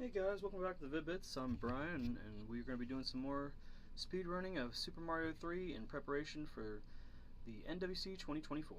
Hey guys, welcome back to the Vid-Bits. I'm Brian, and we're going to be doing some more speedrunning of Super Mario 3 in preparation for the NWC 2024.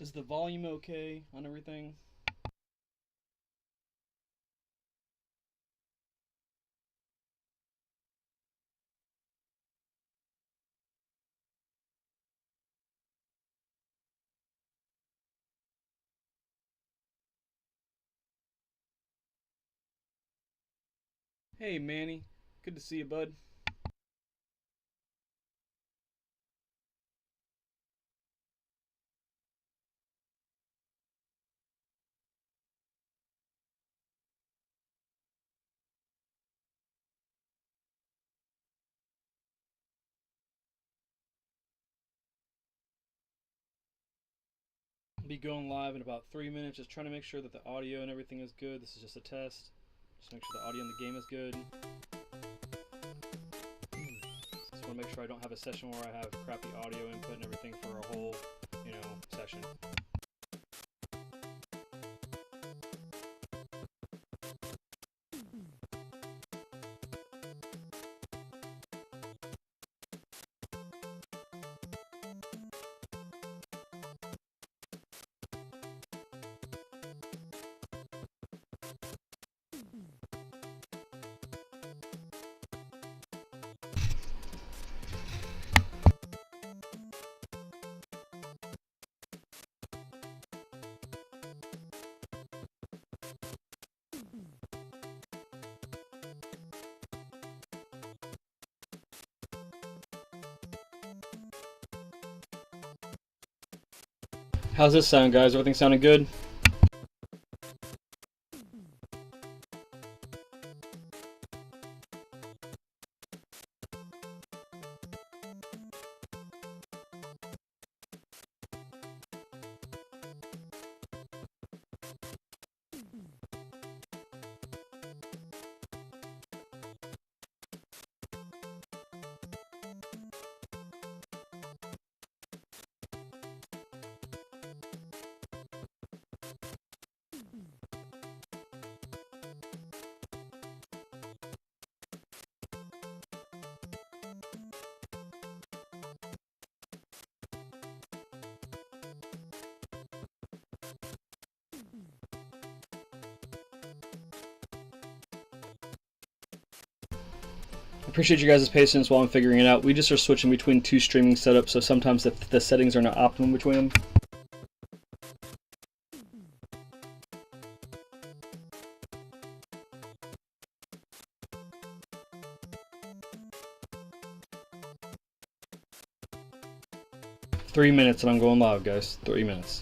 Is the volume okay on everything? Hey Manny, good to see you, bud. I'll be going live in about 3 minutes, just trying to make sure that the audio and everything is good. This is just a test. Just make sure the audio in the game is good. Just want to make sure I don't have a session where I have crappy audio input and everything for a whole, session. How's this sound, guys? Everything sounding good? Appreciate you guys' patience while I'm figuring it out. We just are switching between two streaming setups, so sometimes the settings are not optimum between them. Three minutes and I'm going live, guys. 3 minutes.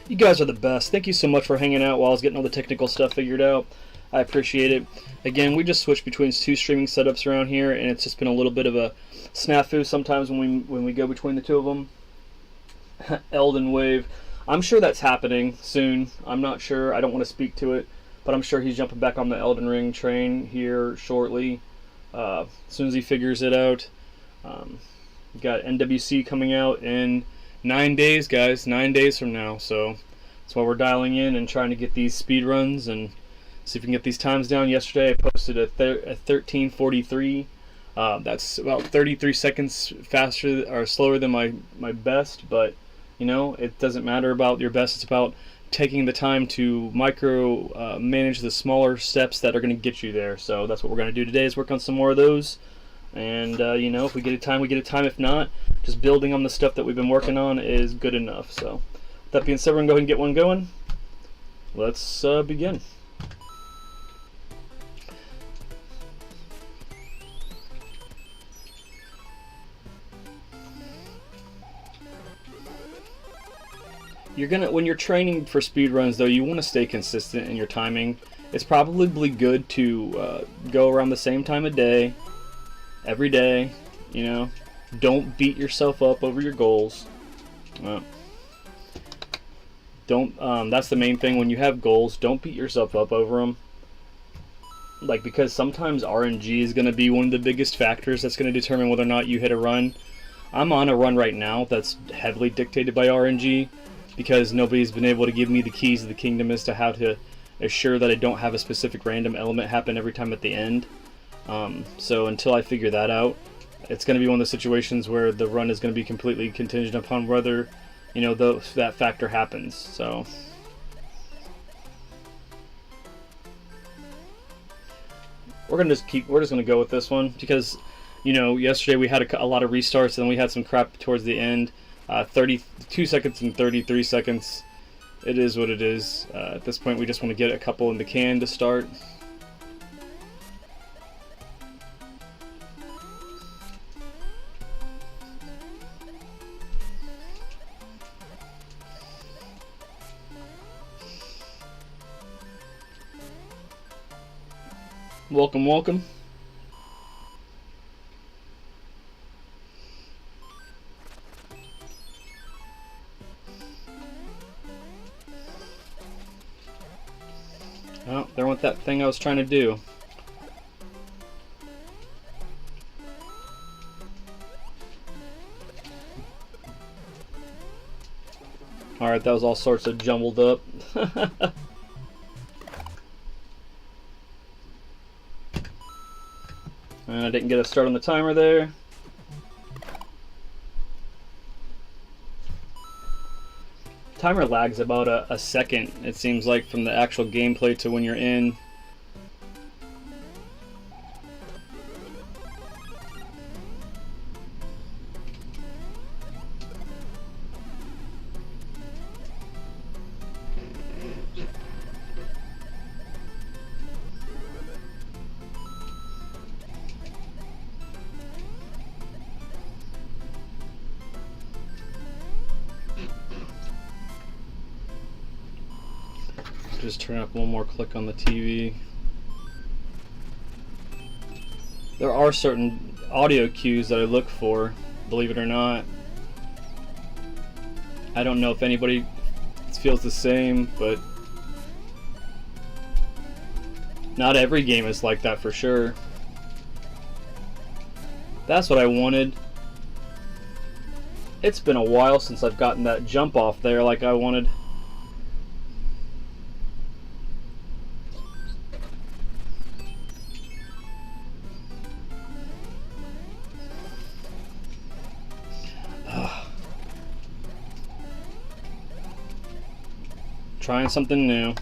You guys are the best. Thank you so much for hanging out while I was getting all the technical stuff figured out. I appreciate it. Again, we just switched between two streaming setups around here, and it's just been a little bit of a snafu sometimes when we go between the two of them. Elden Wave. I'm sure that's happening soon. I'm not sure. I don't want to speak to it, but I'm sure he's jumping back on the Elden Ring train here shortly. As soon as he figures it out. We've got NWC coming out in 9 days, guys. 9 days from now. So that's why we're dialing in and trying to get these speed runs and see if we can get these times down. Yesterday I posted a 13:43. That's about 33 seconds faster or slower than my best, but you know, it doesn't matter about your best. It's about taking the time to manage the smaller steps that are going to get you there. So that's what we're going to do today, is work on some more of those. And you know, if we get a time, we get a time. If not, just building on the stuff that we've been working on is good enough. So with that being said, we're going to go ahead and get one going. Let's begin. When you're training for speed runs, though, you want to stay consistent in your timing. It's probably good to go around the same time of day, every day. You know, don't beat yourself up over your goals. That's the main thing. When you have goals, don't beat yourself up over them. Like, because sometimes RNG is going to be one of the biggest factors that's going to determine whether or not you hit a run. I'm on a run right now that's heavily dictated by RNG, because nobody's been able to give me the keys of the kingdom as to how to assure that I don't have a specific random element happen every time at the end. So until I figure that out, it's going to be one of the situations where the run is going to be completely contingent upon whether, you know, that factor happens. So we're just going to go with this one, because, you know, yesterday we had a lot of restarts, and then we had some crap towards the end. 32 seconds and 33 seconds. It is what it is. At this point, we just want to get a couple in the can to start. Welcome, welcome. Oh, there went that thing I was trying to do. Alright, that was all sorts of jumbled up. And I didn't get a start on the timer there. Timer lags about a second, it seems like, from the actual gameplay to when you're in. Just turn up one more click on the TV. There are certain audio cues that I look for, believe it or not. I don't know if anybody feels the same, but not every game is like that for sure. That's what I wanted. It's been a while since I've gotten that jump off there like I wanted. Trying something new.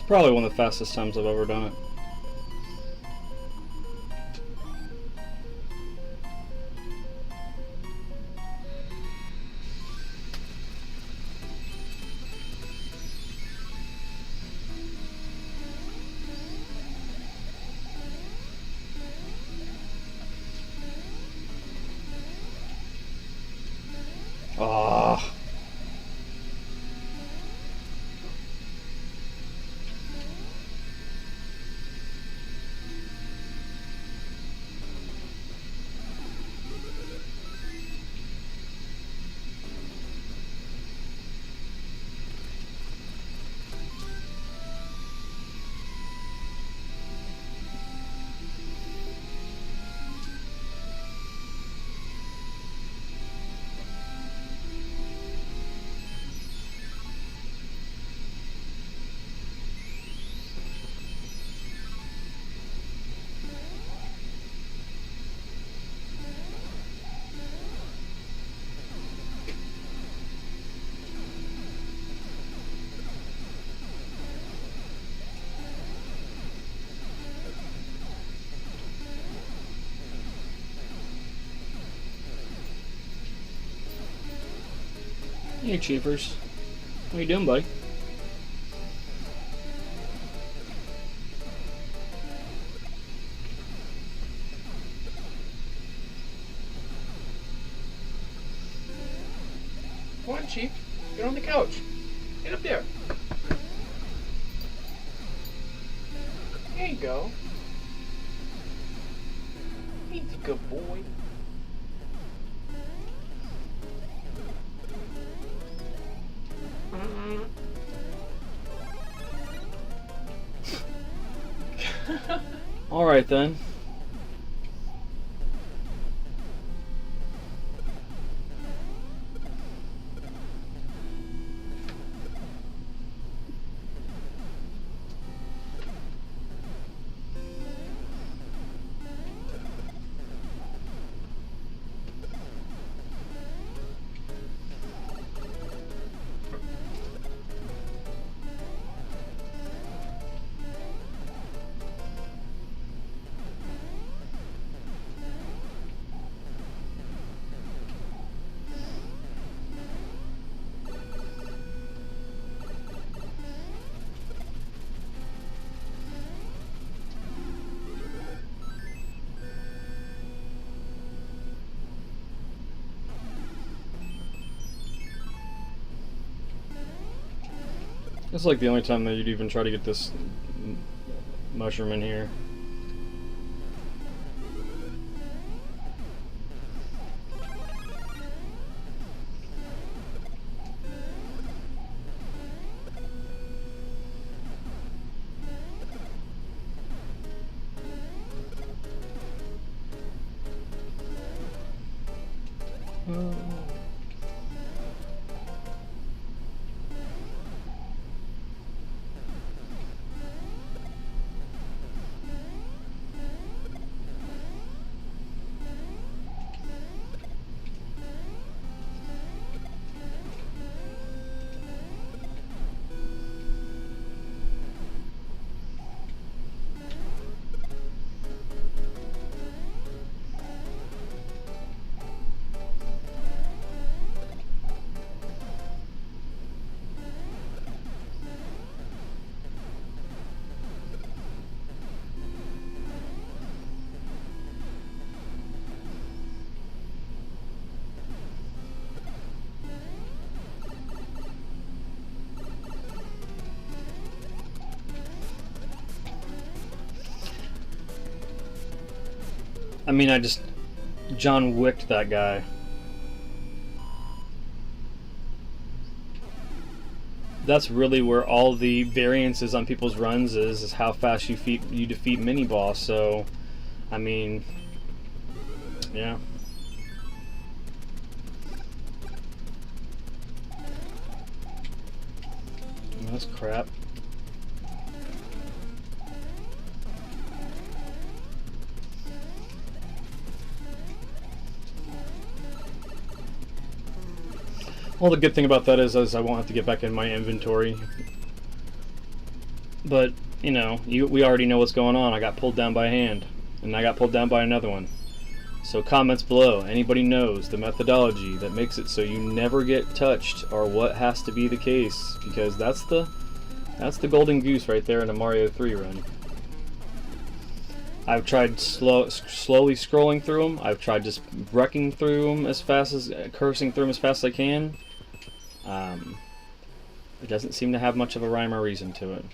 Probably one of the fastest times I've ever done it. Ah. Hey, Chiefers. How you doing, buddy? Come on, Chief. Get on the couch. Get up there. There you go. He's a good boy. All right then. It's like the only time that you'd even try to get this mushroom in here. I mean, I just John Wicked that guy. That's really where all the variances on people's runs is how fast you defeat mini boss. So, I mean, yeah. That's crap. Well, the good thing about that is I won't have to get back in my inventory. But, you know, we already know what's going on. I got pulled down by hand, and I got pulled down by another one. So comments below, anybody knows the methodology that makes it so you never get touched, or what has to be the case, because that's the golden goose right there in a Mario 3 run. I've tried slowly scrolling through them. I've tried just wrecking through them cursing through them as fast as I can. It doesn't seem to have much of a rhyme or reason to it.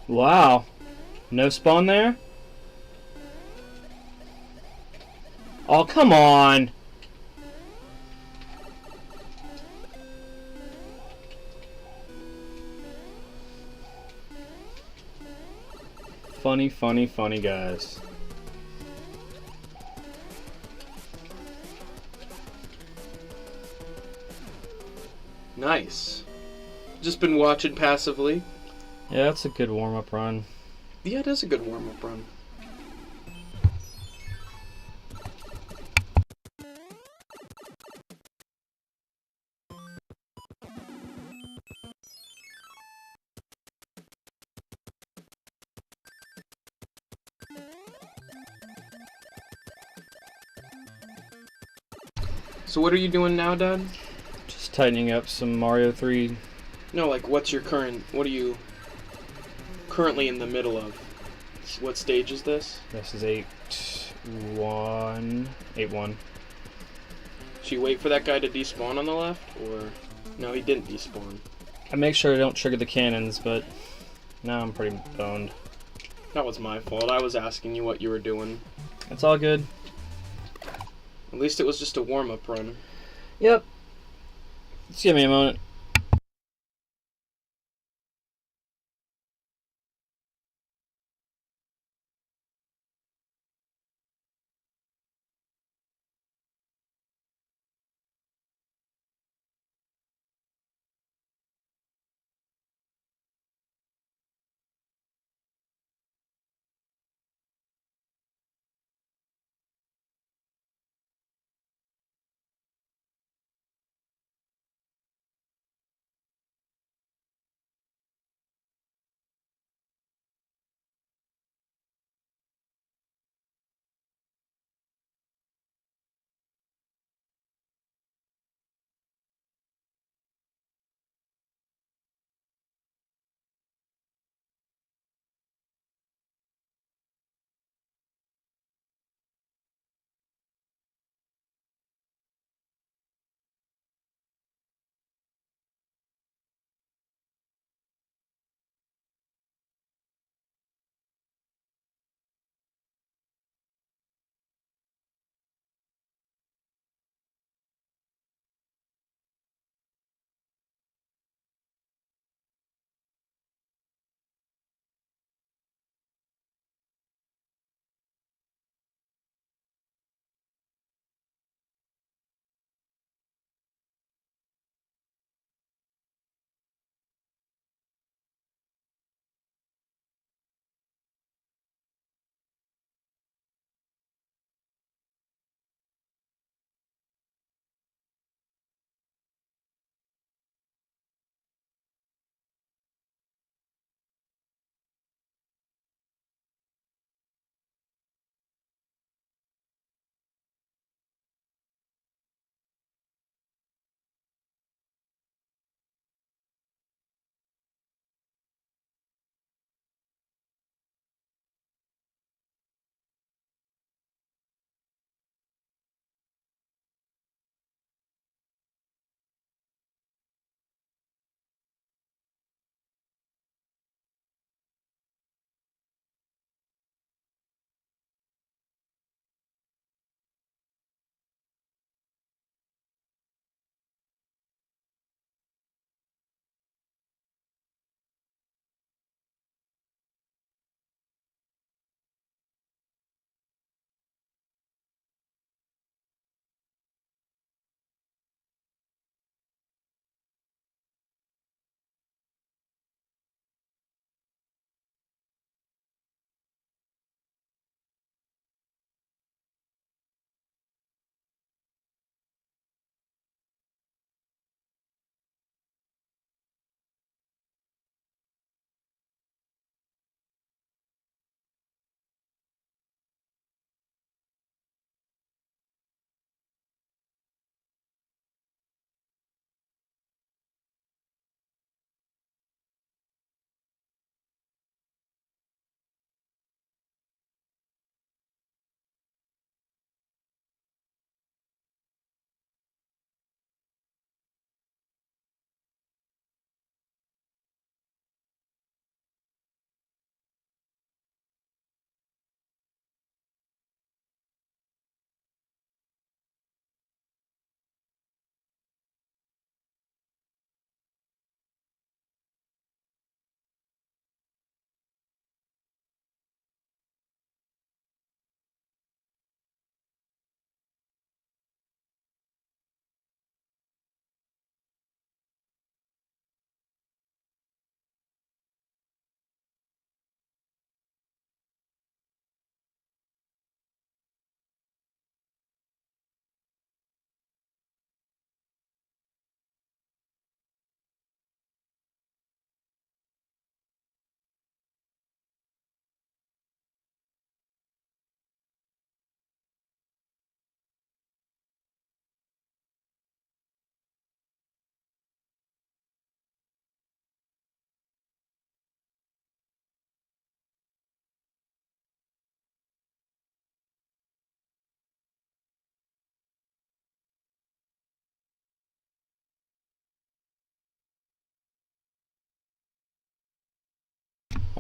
Wow. No spawn there? Oh, come on! Funny, funny, funny guys. Nice. Just been watching passively. Yeah, that's a good warm-up run. Yeah, it is a good warm-up run. So what are you doing now, Dad? Just tightening up some Mario 3. No, like what are you currently in the middle of? What stage is this? This is 8-1. 8-1. Should you wait for that guy to despawn on the left, or... No, he didn't despawn. I make sure I don't trigger the cannons, but now I'm pretty boned. That was my fault. I was asking you what you were doing. It's all good. At least it was just a warm-up run. Yep. Just give me a moment.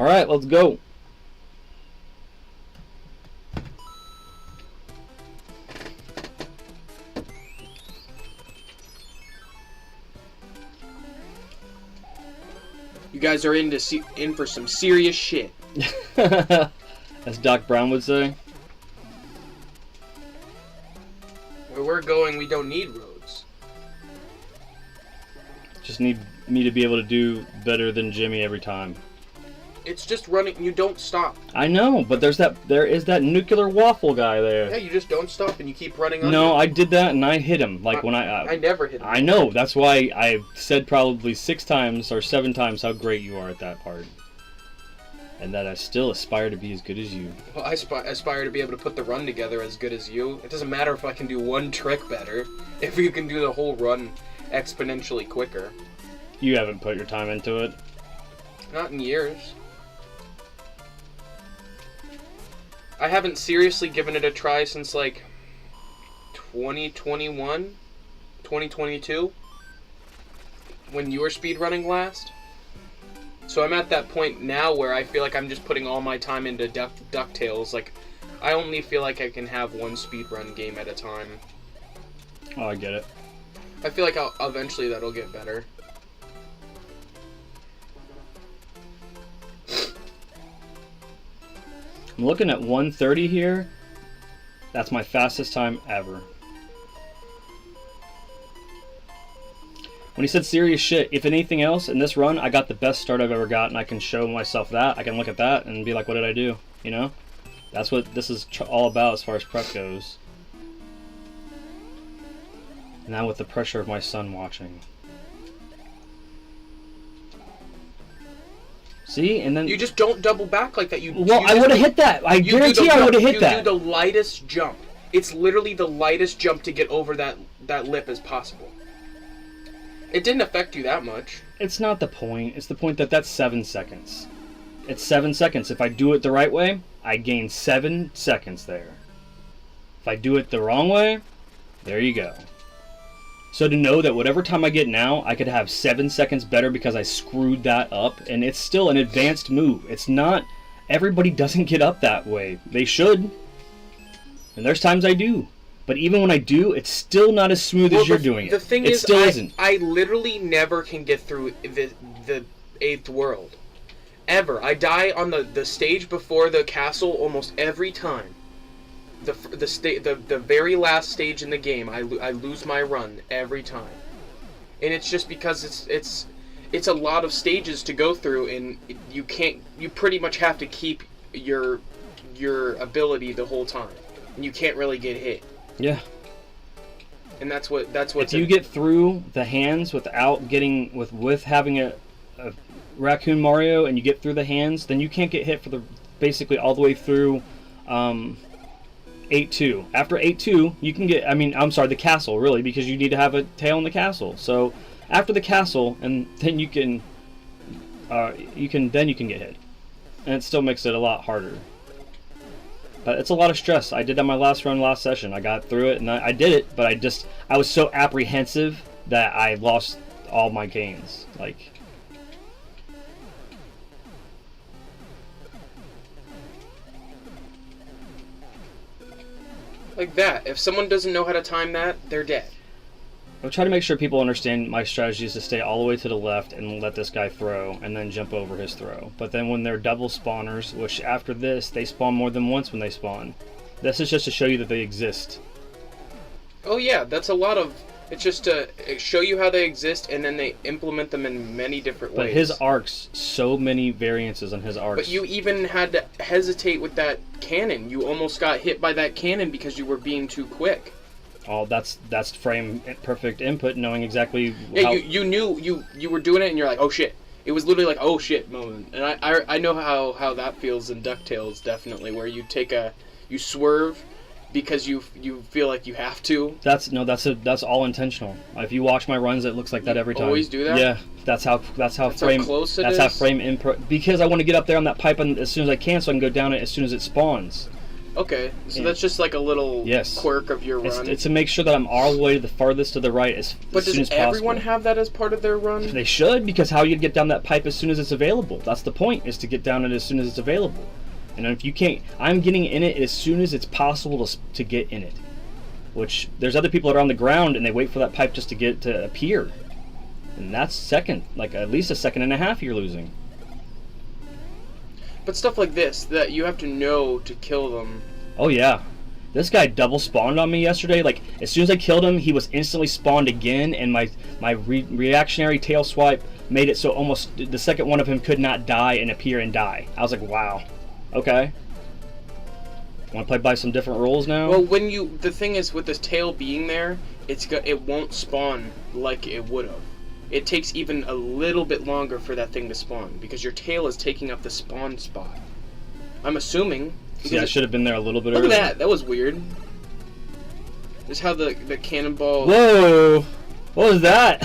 All right, let's go. You guys are in for some serious shit. As Doc Brown would say. Where we're going, we don't need roads. Just need me to be able to do better than Jimmy every time. It's just running. You don't stop. I know, but there is that nuclear waffle guy there. Yeah, you just don't stop and you keep running on. No, I did that and I hit him. Like when I never hit him. I know. That's why I said probably 6 times or 7 times how great you are at that part. And that I still aspire to be as good as you. Well, I aspire to be able to put the run together as good as you. It doesn't matter if I can do one trick better. If you can do the whole run exponentially quicker. You haven't put your time into it. Not in years. I haven't seriously given it a try since like 2021, 2022, when you were speedrunning last. So I'm at that point now where I feel like I'm just putting all my time into DuckTales. Like, I only feel like I can have one speedrun game at a time. Oh, I get it. I feel like eventually that'll get better. I'm looking at 1:30 here. That's my fastest time ever. When he said serious shit, if anything else, in this run, I got the best start I've ever got, and I can show myself that. I can look at that and be like, what did I do? You know? That's what this is all about as far as prep goes. Now with the pressure of my son watching. See, and then you just don't double back like that. I would have hit that. I guarantee I would have hit that. You do the lightest jump. It's literally the lightest jump to get over that lip as possible. It didn't affect you that much. It's not the point. It's the point that that's 7 seconds. It's 7 seconds. If I do it the right way, I gain 7 seconds there. If I do it the wrong way, there you go. So to know that whatever time I get now, I could have 7 seconds better because I screwed that up, and it's still an advanced move. It's not, everybody doesn't get up that way. They should. And there's times I do. But even when I do, it's still not as smooth as you're doing it. The thing is, still isn't. I literally never can get through the 8th world. Ever. I die on the stage before the castle almost every time. The very last stage in the game, I lose my run every time, and it's just because it's a lot of stages to go through, and you pretty much have to keep your ability the whole time, and you can't really get hit. Yeah. And that's what. If you get through the hands without getting with having a Raccoon Mario, and you get through the hands, then you can't get hit for basically all the way through. 8-2. After 8-2, you can get, the castle, really, because you need to have a tail in the castle. So, after the castle, and then you can get hit. And it still makes it a lot harder. But it's a lot of stress. I did that my last run, last session. I got through it, and I did it, but I was so apprehensive that I lost all my gains. Like that. If someone doesn't know how to time that, they're dead. I'll try to make sure people understand my strategy is to stay all the way to the left and let this guy throw, and then jump over his throw. But then when they're double spawners, which after this, they spawn more than once when they spawn. This is just to show you that they exist. Oh yeah, that's a lot of... It's just to show you how they exist, and then they implement them in many different ways. But his arcs, so many variances on his arcs. But you even had to hesitate with that cannon. You almost got hit by that cannon because you were being too quick. Oh, that's frame perfect input, knowing exactly. Yeah, how... you knew you were doing it, and you're like, oh shit. It was literally like, oh shit moment. And I know how that feels in DuckTales, definitely, where you swerve because you feel like you have to. That's all intentional. If you watch my runs, it looks like that every time. Always do that? Yeah, that's how frame. How close it that's is? how frame input, because I want to get up there on that pipe as soon as I can, so I can go down it as soon as it spawns. Okay, so And- that's just like a little Yes. quirk of your run. It's to make sure that I'm all the way to the farthest to the right as But soon as does possible. everyone have that as part of their run? They should, because how you get down that pipe as soon as it's available. That's the point, is to get down it as soon as it's available. And if you can't, I'm getting in it as soon as it's possible to get in it. Which, there's other people that are on the ground and they wait for that pipe just to appear. And that's second, like at least a second and a half you're losing. But stuff like this, that you have to know to kill them. Oh yeah. This guy double spawned on me yesterday. Like, as soon as I killed him, he was instantly spawned again, and my reactionary tail swipe made it so almost the second one of him could not die and appear and die. I was like, wow. Okay. Want to play by some different rules now? Well, the thing is, with this tail being there, it won't spawn like it would have. It takes even a little bit longer for that thing to spawn, because your tail is taking up the spawn spot. I'm assuming. See, I should have been there a little bit Look earlier. at that. That was weird. Just how the cannonball. Whoa! What was that?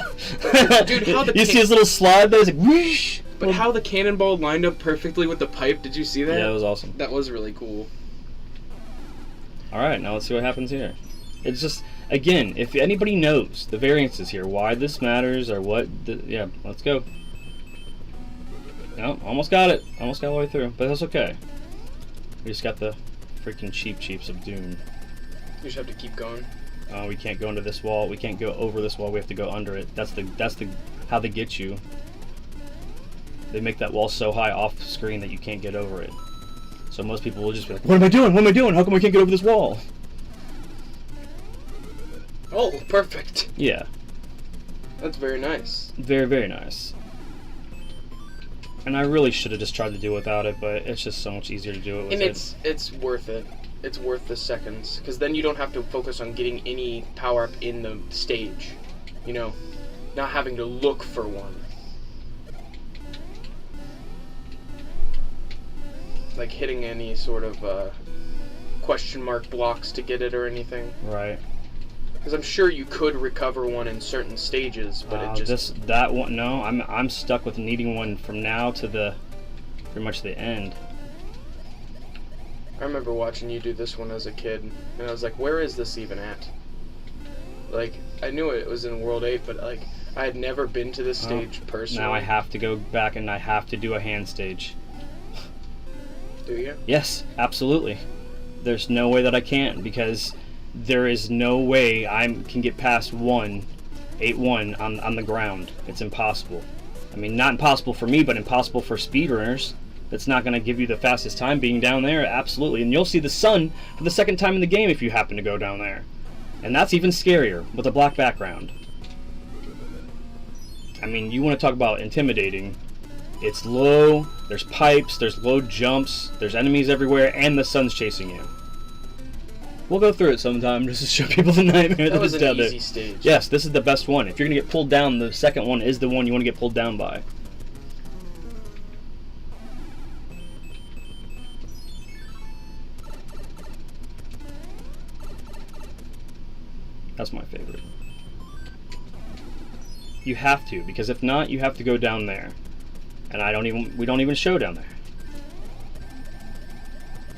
Dude, how the you see his little slide there? It's like whoosh! But how the cannonball lined up perfectly with the pipe. Did you see that? Yeah, it was awesome. That was really cool. Alright, now let's see what happens here. It's just, again, if anybody knows the variances here, why this matters, or what, yeah, let's go. No, almost got it. Almost got all the way through, but that's okay. We just got the freaking cheaps of doom. You just have to keep going. We can't go into this wall. We can't go over this wall. We have to go under it. That's the how they get you. They make that wall so high off screen that you can't get over it. So most people will just be like, "What am I doing? What am I doing? How come I can't get over this wall?" Oh, perfect. Yeah, That's very nice. very, very nice. And I really should have just tried to do without it, but it's just so much easier to do it with And it. it's worth it. It's worth the seconds, because then you don't have to focus on getting any power up in the stage. You know, not having to look for one. Like hitting any sort of question mark blocks to get it or anything. Right. Because I'm sure you could recover one in certain stages, but it just that one. No, I'm stuck with needing one from now to pretty much the end. I remember watching you do this one as a kid, and I was like, where is this even at? Like, I knew it was in World 8, but like, I had never been to this stage personally. Now I have to go back and I have to do a hand stage. Do you? Yes, absolutely. There's no way that I can, because there is no way I can get past 8-1 on the ground. It's impossible. I mean, not impossible for me, but impossible for speedrunners. That's not going to give you the fastest time being down there, absolutely. And you'll see the sun for the second time in the game if you happen to go down there. And that's even scarier with a black background. I mean, you want to talk about intimidating. It's low, there's pipes, there's low jumps, there's enemies everywhere, and the sun's chasing you. We'll go through it sometime just to show people the nightmare That that was is an down there. easy stage. Yes, this is the best one. If you're going to get pulled down, the second one is the one you want to get pulled down by. That's my favorite. You have to, because if not, you have to go down there. And we don't even show down there.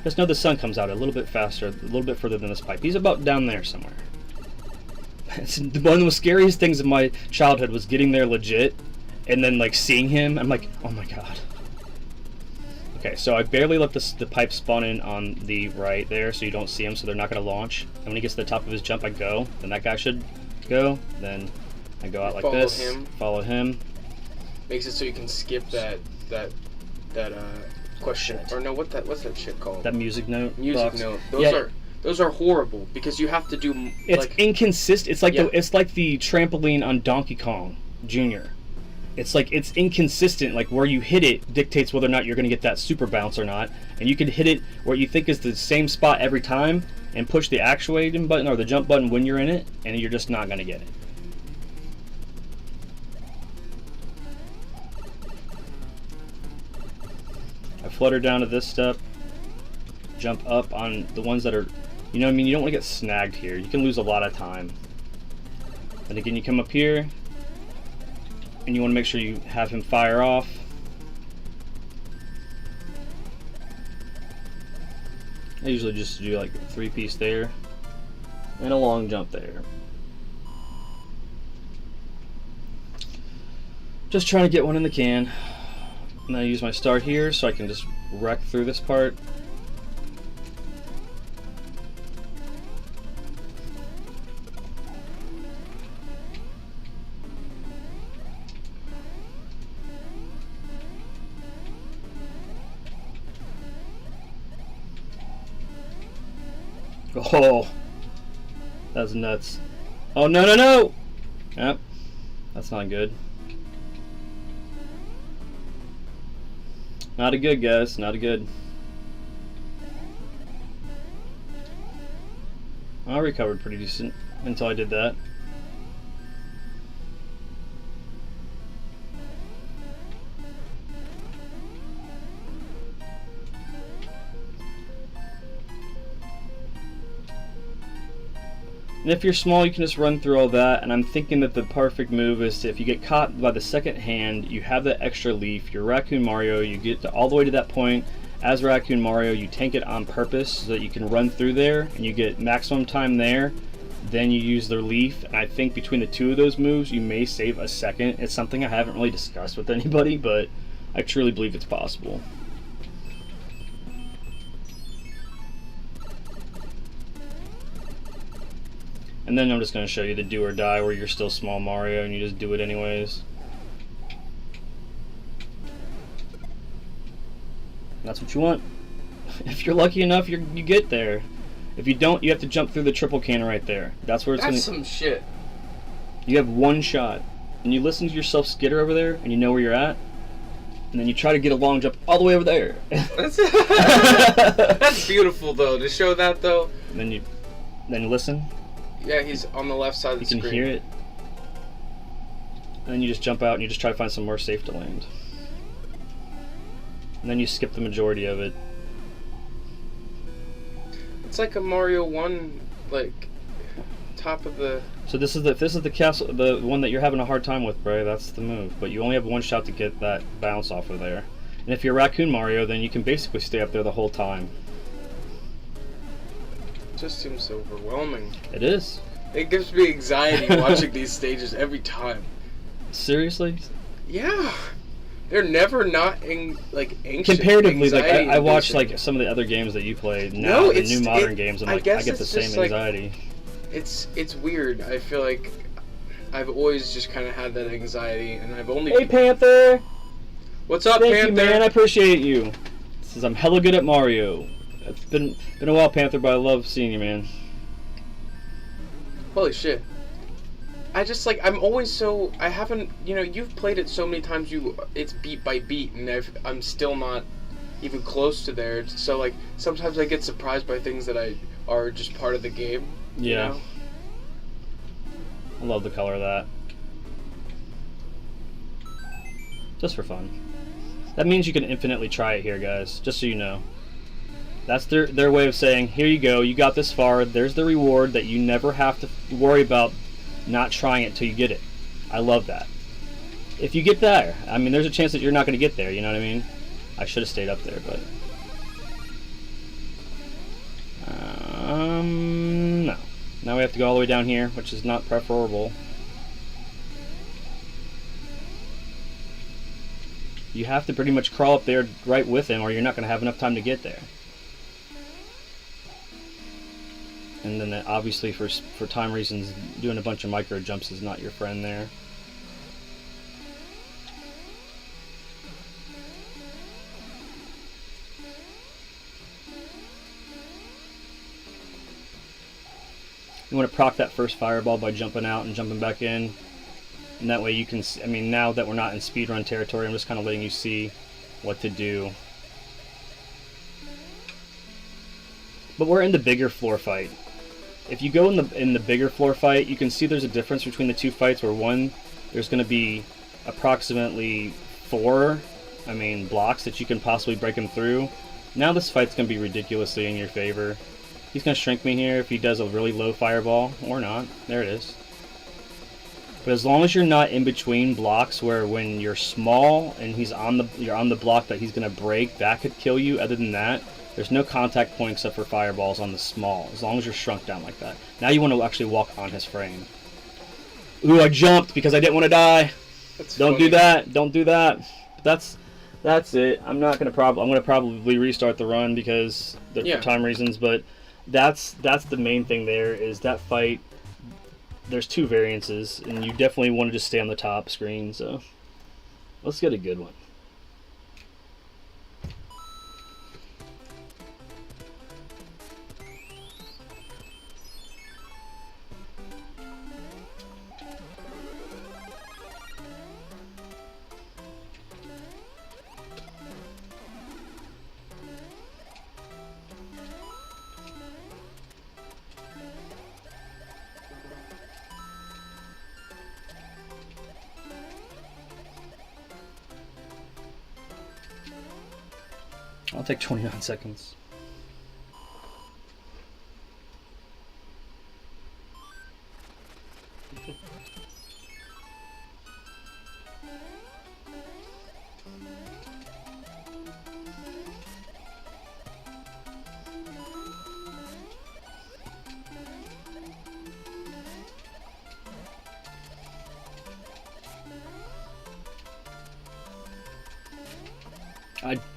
Just know the sun comes out a little bit faster, a little bit further than this pipe. He's about down there somewhere. It's one of the most scariest things of my childhood was getting there legit, and then like seeing him. I'm like, oh my god. Okay, so I barely let the pipe spawn in on the right there, so you don't see him, so they're not going to launch. And when he gets to the top of his jump, I go. Then that guy should go. Then I go out like Follow this. him. Follow him. Makes it so you can skip that question. Or no, what's that shit called? That music note. Music box. note. Yeah. Those are horrible because you have to do. It's like, inconsistent. It's like Yeah. it's like the trampoline on Donkey Kong Jr. It's like it's inconsistent. Like where you hit it dictates whether or not you're going to get that super bounce or not. And you can hit it where you think is the same spot every time and push the actuating button or the jump button when you're in it, and you're just not going to get it. I flutter down to this step, jump up on the ones that are, you know what I mean? You don't want to get snagged here. You can lose a lot of time. And again, you come up here, and you want to make sure you have him fire off. I usually just do like a 3-piece there and a long jump there. Just trying to get one in the can. And then I use my start here so I can just wreck through this part. Oh, that's nuts. Oh, no, no, no! Yep, that's not good. Not a good, guys, not a good. I recovered pretty decent until I did that. And if you're small, you can just run through all that, and I'm thinking that the perfect move is to, if you get caught by the second hand, you have that extra leaf, you're Raccoon Mario, you get all the way to that point, as Raccoon Mario, you tank it on purpose so that you can run through there, and you get maximum time there, then you use the leaf, and I think between the two of those moves, you may save a second. It's something I haven't really discussed with anybody, but I truly believe it's possible. And then I'm just going to show you the do or die where you're still small Mario and you just do it anyways. That's what you want. If you're lucky enough, you get there. If you don't, you have to jump through the triple can right there. That's where it's going to... That's some shit. You have one shot. And you listen to yourself skitter over there and you know where you're at. And then you try to get a long jump all the way over there. That's beautiful though, to show that though. And then you listen. Yeah, he's on the left side of the screen. You can hear it. And then you just jump out and you just try to find somewhere safe to land. And then you skip the majority of it. It's like a Mario 1, like, top of the... So this is the castle, the one that you're having a hard time with, Bray. That's the move. But you only have one shot to get that bounce off of there. And if you're Raccoon Mario, then you can basically stay up there the whole time. It just seems overwhelming. It is. It gives me anxiety watching these stages every time. Seriously? Yeah. They're never not anxious. Comparatively, like I watch like some of the other games that you play now, no, the new modern games, and like I get the same anxiety. It's weird. I feel like I've always just kind of had that anxiety, and I've only. Hey Panther. What's up, Thank Panther? you, man. I appreciate you. Says I'm hella good at Mario. It's been a while, Panther, but I love seeing you, man. Holy shit. I just like I'm always so I haven't you've played it so many times it's beat by beat and I'm still not even close to there, so like sometimes I get surprised by things that are just part of the game. Yeah. You know? I love the color of that. Just for fun. That means you can infinitely try it here, guys, just so you know. That's their way of saying, here you go, you got this far, there's the reward that you never have to worry about not trying it till you get it. I love that. If you get there, I mean, there's a chance that you're not going to get there, you know what I mean? I should have stayed up there, but... no. Now we have to go all the way down here, which is not preferable. You have to pretty much crawl up there right with him, or you're not going to have enough time to get there. And then obviously for time reasons, doing a bunch of micro jumps is not your friend there. You want to proc that first fireball by jumping out and jumping back in. And that way you can, I mean, now that we're not in speedrun territory, I'm just kind of letting you see what to do. But we're in the bigger floor fight. If you go in the bigger floor fight, you can see there's a difference between the two fights where one, there's going to be approximately 4 blocks that you can possibly break him through. Now this fight's going to be ridiculously in your favor. He's going to shrink me here if he does a really low fireball, or not. There it is. But as long as you're not in between blocks where when you're small and you're on the block that he's going to break, that could kill you. Other than that, There's no contact point except for fireballs on the small, as long as you're shrunk down like that. Now you want to actually walk on his frame. Ooh, I jumped because I didn't want to die. Don't do that. Don't do that. That's it. I'm gonna probably restart the run because for time reasons. But that's the main thing. There is that fight. There's 2 variances, and you definitely want to just stay on the top screen. So let's get a good one. I'll take 29 seconds.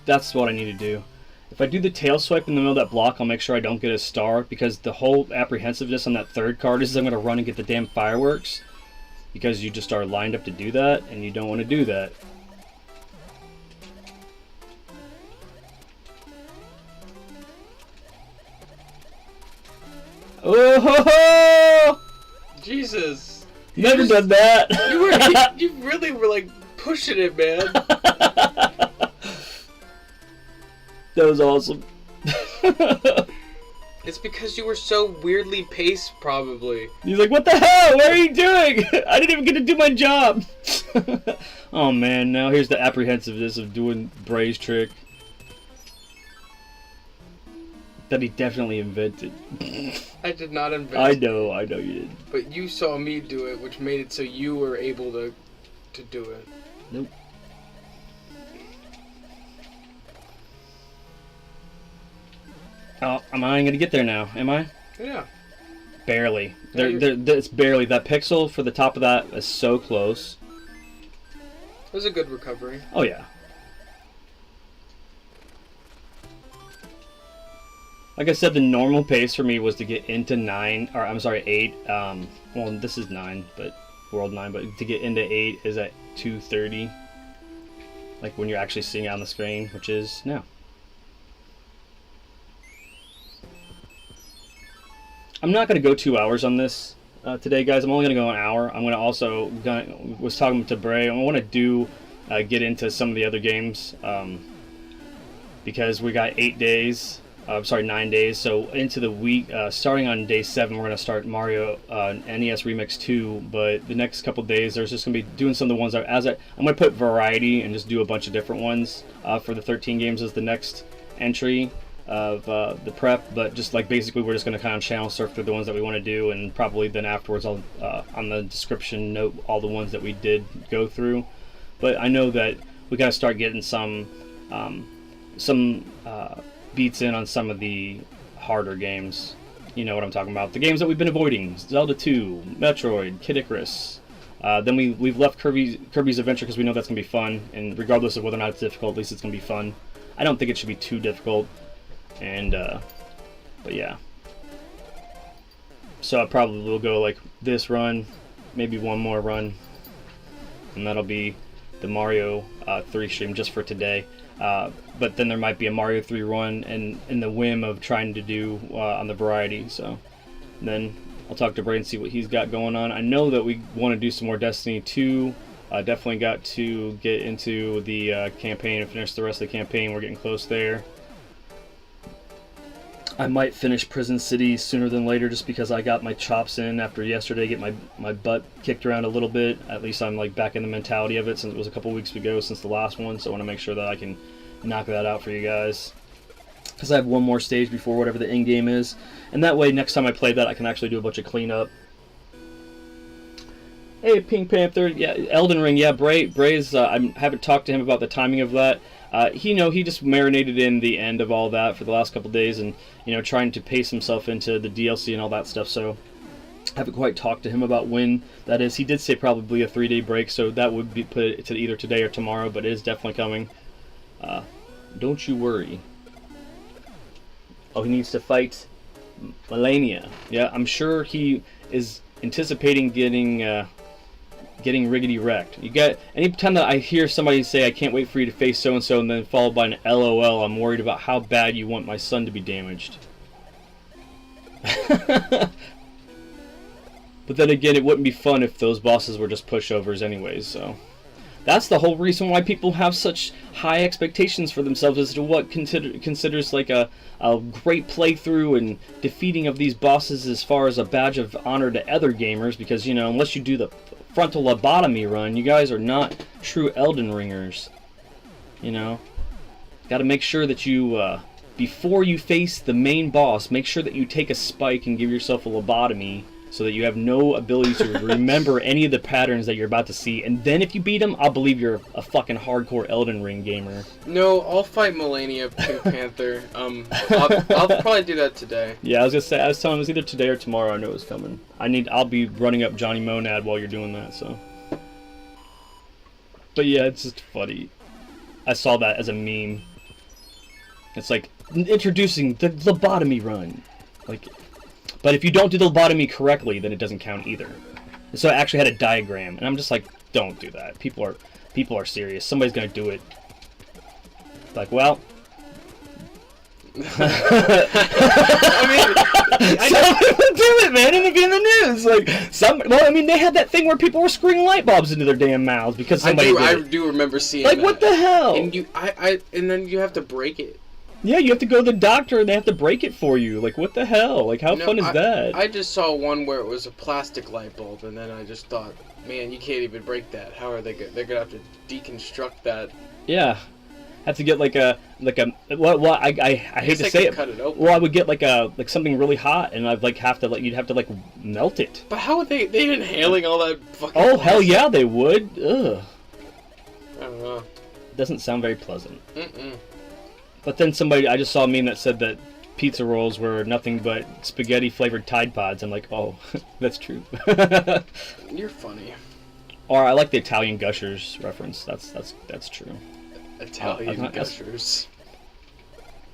That's what I need to do. If I do the tail swipe in the middle of that block, I'll make sure I don't get a star, because the whole apprehensiveness on that 3rd card is I'm going to run and get the damn fireworks, because you just are lined up to do that, and you don't want to do that. Oh ho ho! Jesus! Never done that. You really were like pushing it, man. That was awesome. It's because you were so weirdly paced, probably. He's like, what the hell? What are you doing? I didn't even get to do my job. Oh man, now here's the apprehensiveness of doing Bray's trick. That he definitely invented. I did not invent I know you did. But you saw me do it, which made it so you were able to do it. Nope. Oh, am I going to get there now? Am I? Yeah. Barely. It's barely. That pixel for the top of that is so close. It was a good recovery. Oh, yeah. Like I said, the normal pace for me was to get into 8. Well, this is 9, but World 9. But to get into 8 is at 2:30. Like when you're actually seeing it on the screen, which is now. I'm not going to go 2 hours on this today, guys. I'm only going to go an hour. I'm going to also was talking to Bray. I want to get into some of the other games because we got 9 days. So into the week, starting on day 7, we're going to start Mario NES Remix 2. But the next couple days, there's just going to be doing some of the ones I'm going to put variety and just do a bunch of different ones for the 13 games as the next entry of the prep. But just like basically we're just going to kind of channel surf through the ones that we want to do, and probably then afterwards I'll on the description note all the ones that we did go through. But I know that we got to start getting some beats in on some of the harder games. You know what I'm talking about. The games that we've been avoiding: Zelda 2, Metroid, Kid Icarus. Then we've left Kirby's Adventure because we know that's going to be fun, and regardless of whether or not it's difficult, at least it's going to be fun. I don't think it should be too difficult. And but yeah, so I probably will go like this run, maybe one more run, and that'll be the Mario 3 stream just for today. But then there might be a Mario 3 run and in the whim of trying to do on the variety. So then I'll talk to Bray and see what he's got going on. I know that we want to do some more Destiny 2. Definitely got to get into the campaign and finish the rest of the campaign. We're getting close there. I might finish Prison City sooner than later just because I got my chops in after yesterday, get my butt kicked around a little bit. At least I'm like back in the mentality of it since it was a couple weeks ago since the last one, so I want to make sure that I can knock that out for you guys. Because I have one more stage before whatever the end game is, and that way next time I play that I can actually do a bunch of cleanup. Hey, Pink Panther, yeah, Elden Ring, yeah, Bray's, I haven't talked to him about the timing of that. he just marinated in the end of all that for the last couple days, and trying to pace himself into the DLC and all that stuff. So I haven't quite talked to him about when that is. He did say probably a 3-day break, so that would be put it to either today or tomorrow, but it is definitely coming. Don't you worry. Oh, he needs to fight Melania. Yeah, I'm sure he is anticipating getting riggedy wrecked. Anytime that I hear somebody say, I can't wait for you to face so-and-so, and then followed by an LOL, I'm worried about how bad you want my son to be damaged. But then again, it wouldn't be fun if those bosses were just pushovers anyways, so... That's the whole reason why people have such high expectations for themselves as to what considers like a great playthrough and defeating of these bosses as far as a badge of honor to other gamers, because, unless you do the frontal lobotomy run, you guys are not true Elden Ringers. Got to make sure that you, before you face the main boss, make sure that you take a spike and give yourself a lobotomy, so that you have no ability to remember any of the patterns that you're about to see. And then if you beat him, I'll believe you're a fucking hardcore Elden Ring gamer. No, I'll fight Melania Pink Panther. I'll probably do that today. Yeah, I was telling him it was either today or tomorrow. I know it's coming. I'll be running up Johnny Monad while you're doing that, so. But yeah, it's just funny. I saw that as a meme. It's like, introducing the lobotomy run. Like... But if you don't do the lobotomy correctly, then it doesn't count either. So I actually had a diagram, and I'm just like, don't do that. People are serious. Somebody's gonna do it. Like, well... I would do it, man. It'd be in the news. Like, they had that thing where people were screwing light bulbs into their damn mouths because somebody I do remember seeing that. Like, what the hell? And then you have to break it. Yeah, you have to go to the doctor and they have to break it for you. Like, what the hell? Like, how fun is that? I just saw one where it was a plastic light bulb, and then I just thought, man, you can't even break that. How are they going to... They're going to have to deconstruct that. Yeah. Have to get like I hate to say it. Cut it open. Well, I would get like something really hot, and you'd have to melt it. But how would they inhaling all that fucking... Oh, hell yeah, they would. Ugh. I don't know. It doesn't sound very pleasant. Mm-mm. But then I just saw a meme that said that pizza rolls were nothing but spaghetti-flavored Tide Pods. I'm like, oh, that's true. You're funny. Or I like the Italian Gushers reference. That's true. Italian Gushers.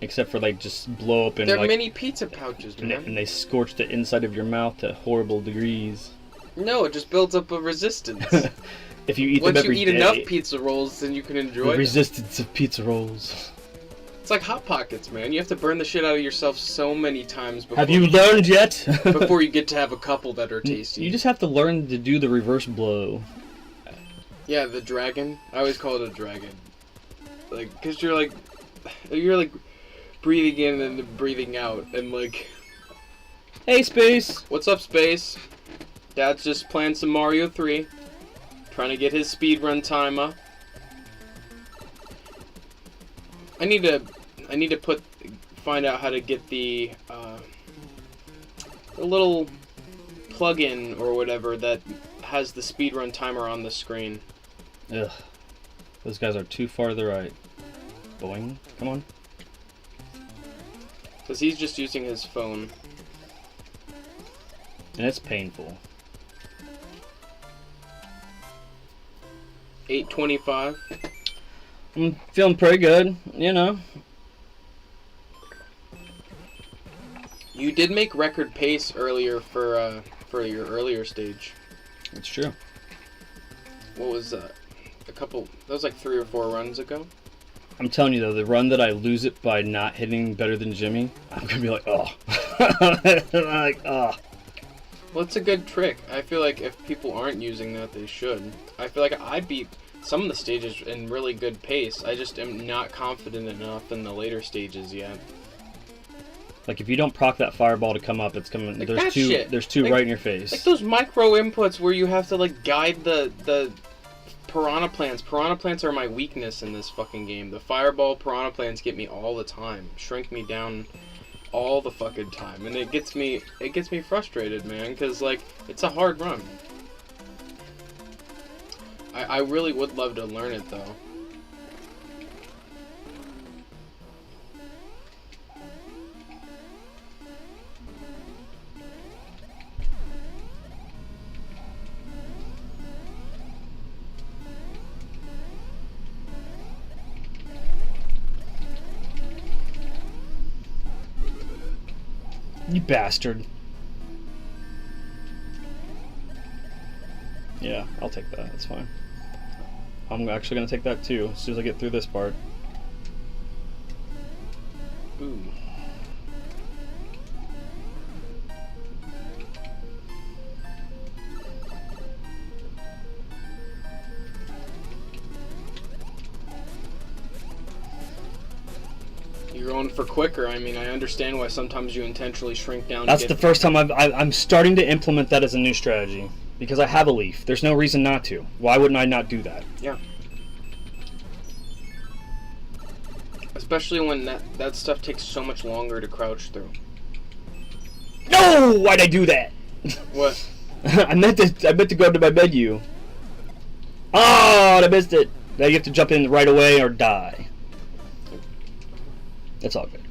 Except for, just blow up and, They're mini pizza pouches, man. And they scorch the inside of your mouth to horrible degrees. No, it just builds up a resistance. If you eat Once them every day. Once you eat enough pizza rolls, then you can enjoy the resistance of pizza rolls. It's like Hot Pockets, man. You have to burn the shit out of yourself so many times before... Have you learned yet? Before you get to have a couple that are tasty. You just have to learn to do the reverse blow. Yeah, the dragon. I always call it a dragon. Because you're breathing in and then breathing out, and Hey, Space! What's up, Space? Dad's just playing some Mario 3. Trying to get his speedrun time up. I need to find out how to get the little plug-in or whatever that has the speedrun timer on the screen. Ugh. Those guys are too far to the right. Boing. Come on. Because he's just using his phone. And it's painful. 8:25. I'm feeling pretty good, You did make record pace earlier for your earlier stage. It's true. What was that? That was like 3 or 4 runs ago. I'm telling you though, the run that I lose it by not hitting better than Jimmy, I'm gonna be like, oh. Well, it's a good trick. I feel like if people aren't using that, they should. I feel like I beat some of the stages in really good pace. I just am not confident enough in the later stages yet. Like if you don't proc that fireball to come up, it's coming. Like there's two right in your face. Like those micro inputs where you have to guide the piranha plants. Piranha plants are my weakness in this fucking game. The fireball piranha plants get me all the time, shrink me down all the fucking time, and it gets me frustrated, man. Because it's a hard run. I really would love to learn it though. You bastard. Yeah, I'll take that. That's fine. I'm actually going to take that too, as soon as I get through this part. Ooh. You're going for quicker. I mean, I understand why sometimes you intentionally shrink down. That's the first time I'm starting to implement that as a new strategy. Because I have a leaf. There's no reason not to. Why wouldn't I not do that? Yeah. Especially when that stuff takes so much longer to crouch through. No! Why'd I do that? What? I meant to go to my menu. Oh, I missed it. Now you have to jump in right away or die. That's all good.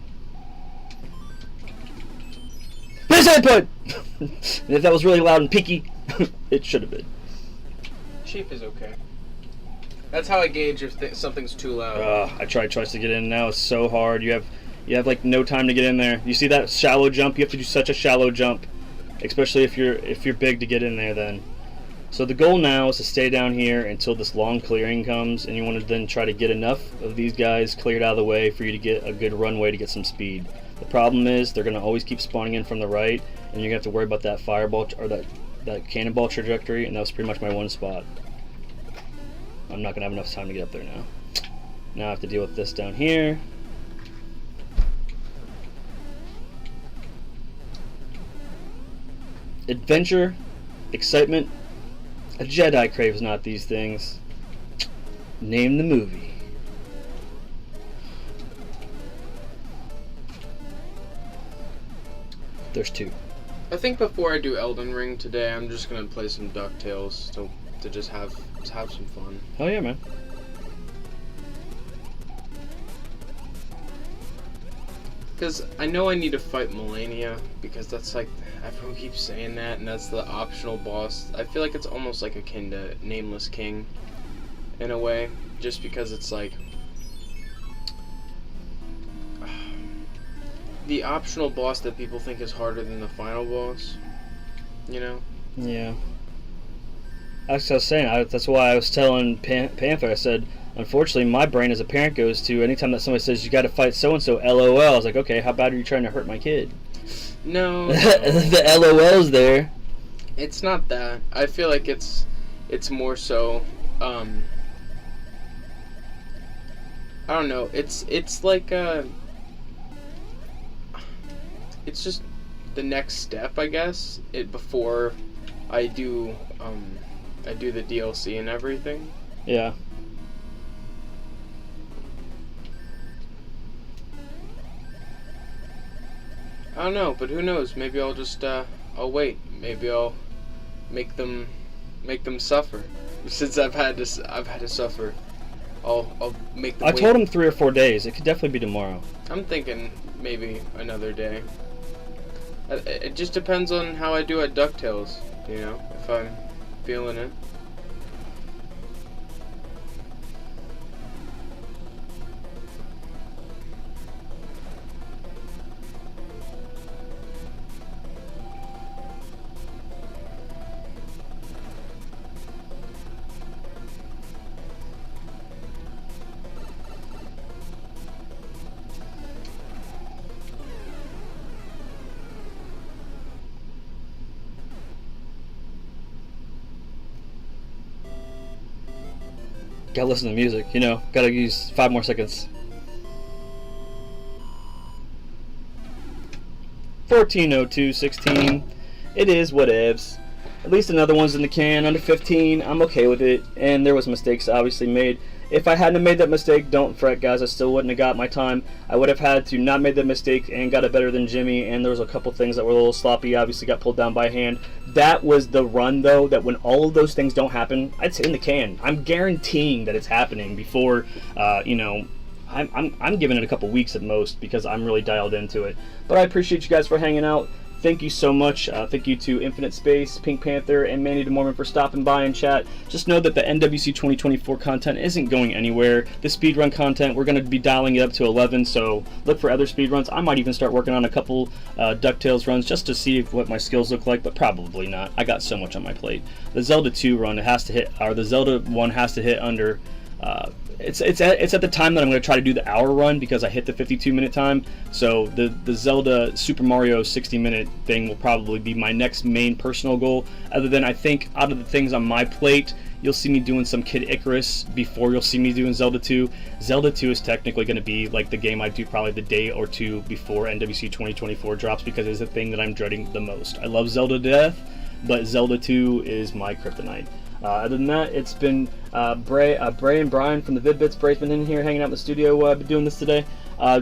This input! If that was really loud and peaky, it should have been. Cheap is okay. That's how I gauge if something's too loud. I tried twice to get in now. It's so hard. You have like no time to get in there. You see that shallow jump? You have to do such a shallow jump, especially if you're big to get in there then. So the goal now is to stay down here until this long clearing comes, and you want to then try to get enough of these guys cleared out of the way for you to get a good runway to get some speed. The problem is they're going to always keep spawning in from the right, and you're going to have to worry about that fireball or that cannonball trajectory, and that was pretty much my one spot. I'm not going to have enough time to get up there now. Now I have to deal with this down here. Adventure, excitement. A Jedi craves not these things. Name the movie. There's two. I think before I do Elden Ring today, I'm just gonna play some DuckTales to just have some fun. Oh yeah, man. Because I know I need to fight Melania, because that's like, everyone keeps saying that, and that's the optional boss. I feel like it's almost like akin to Nameless King, in a way, just because it's like, the optional boss that people think is harder than the final boss, you know? Yeah. That's what I was saying. That's why I was telling Panther, I said, unfortunately, my brain as a parent goes to anytime that somebody says, you gotta fight so-and-so, LOL. I was like, okay, how bad are you trying to hurt my kid? No. The LOL's there. It's not that. I feel like it's more so, I don't know, it's like, it's just the next step, I guess, before I do the DLC and everything. Yeah. I don't know, but who knows? Maybe I'll just I'll wait. Maybe I'll make them suffer. Since I've had to suffer, I'll make them. I told him 3 or 4 days. It could definitely be tomorrow. I'm thinking maybe another day. It just depends on how I do at DuckTales, you know, if I'm feeling it. Gotta listen to music, you know. Gotta use 5 more seconds. 14:02:16. It is whatevs. At least another one's in the can. Under 15, I'm okay with it. And there was mistakes obviously made. If I hadn't made that mistake, don't fret, guys. I still wouldn't have got my time. I would have had to not made that mistake and got it better than Jimmy. And there was a couple things that were a little sloppy. Obviously got pulled down by hand. That was the run, though, that when all of those things don't happen, it's in the can. I'm guaranteeing that it's happening before, you know, I'm giving it a couple weeks at most because I'm really dialed into it. But I appreciate you guys for hanging out. thank you so much. Thank you to Infinite Space, Pink Panther, and Manny DeMormon for stopping by and chat. Just know that the NWC 2024 content isn't going anywhere. The speedrun content, we're going to be dialing it up to 11, so look for other speedruns. I might even start working on a couple DuckTales runs just to see what my skills look like, but probably not. I got so much on my plate. The Zelda 2 run, it has to hit, or the Zelda 1 has to hit under... It's at the time that I'm going to try to do the hour run because I hit the 52-minute time. So the Zelda Super Mario 60-minute thing will probably be my next main personal goal. Other than I think out of the things on my plate, you'll see me doing some Kid Icarus before you'll see me doing Zelda 2. Zelda 2 is technically going to be like the game I do probably the day or two before NWC 2024 drops because it's the thing that I'm dreading the most. I love Zelda to death, but Zelda 2 is my kryptonite. Other than that, it's been Bray and Brian from the Vid-Bits. Bray's been in here hanging out in the studio been doing this today.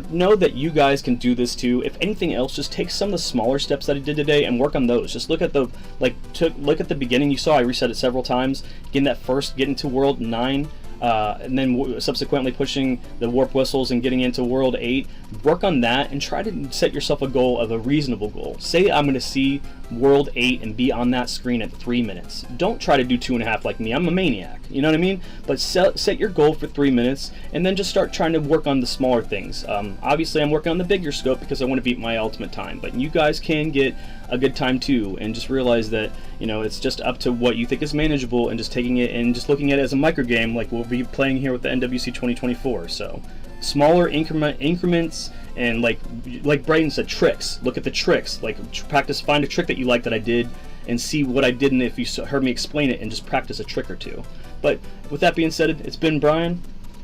Know that you guys can do this too. If anything else, just take some of the smaller steps that I did today and work on those. Just look at the look at the beginning. You saw I reset it several times. Getting to World 9. And then subsequently pushing the warp whistles and getting into World 8. Work on that and try to set yourself a goal of a reasonable goal. Say I'm going to see World 8 and be on that screen at 3 minutes. Don't try to do 2.5 like me. I'm a maniac. You know what I mean? But set your goal for 3 minutes and then just start trying to work on the smaller things. Obviously, I'm working on the bigger scope because I want to beat my ultimate time. But you guys can get a good time too, and just realize that it's just up to what you think is manageable and just taking it and just looking at it as a micro game like we'll be playing here with the NWC 2024. So smaller increments and like Brayden said, tricks. Look at the tricks. Like practice, find a trick that you like that I did and see what I did, and if you heard me explain it, and just practice a trick or two. But with that being said, it's been Brian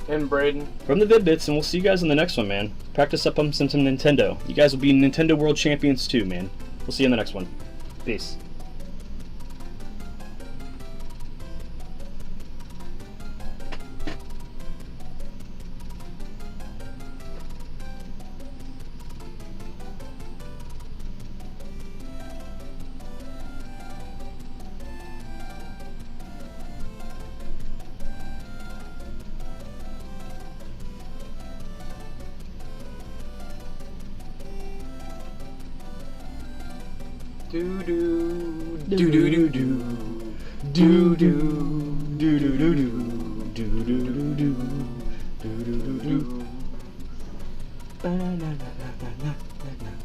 and Braden from the Vid-Bits, and we'll see you guys in the next one, man. Practice up on some Nintendo. You guys will be Nintendo World Champions too, man. We'll see you in the next one. Peace. Do do do do do do do do do do do do do do do do do do do do.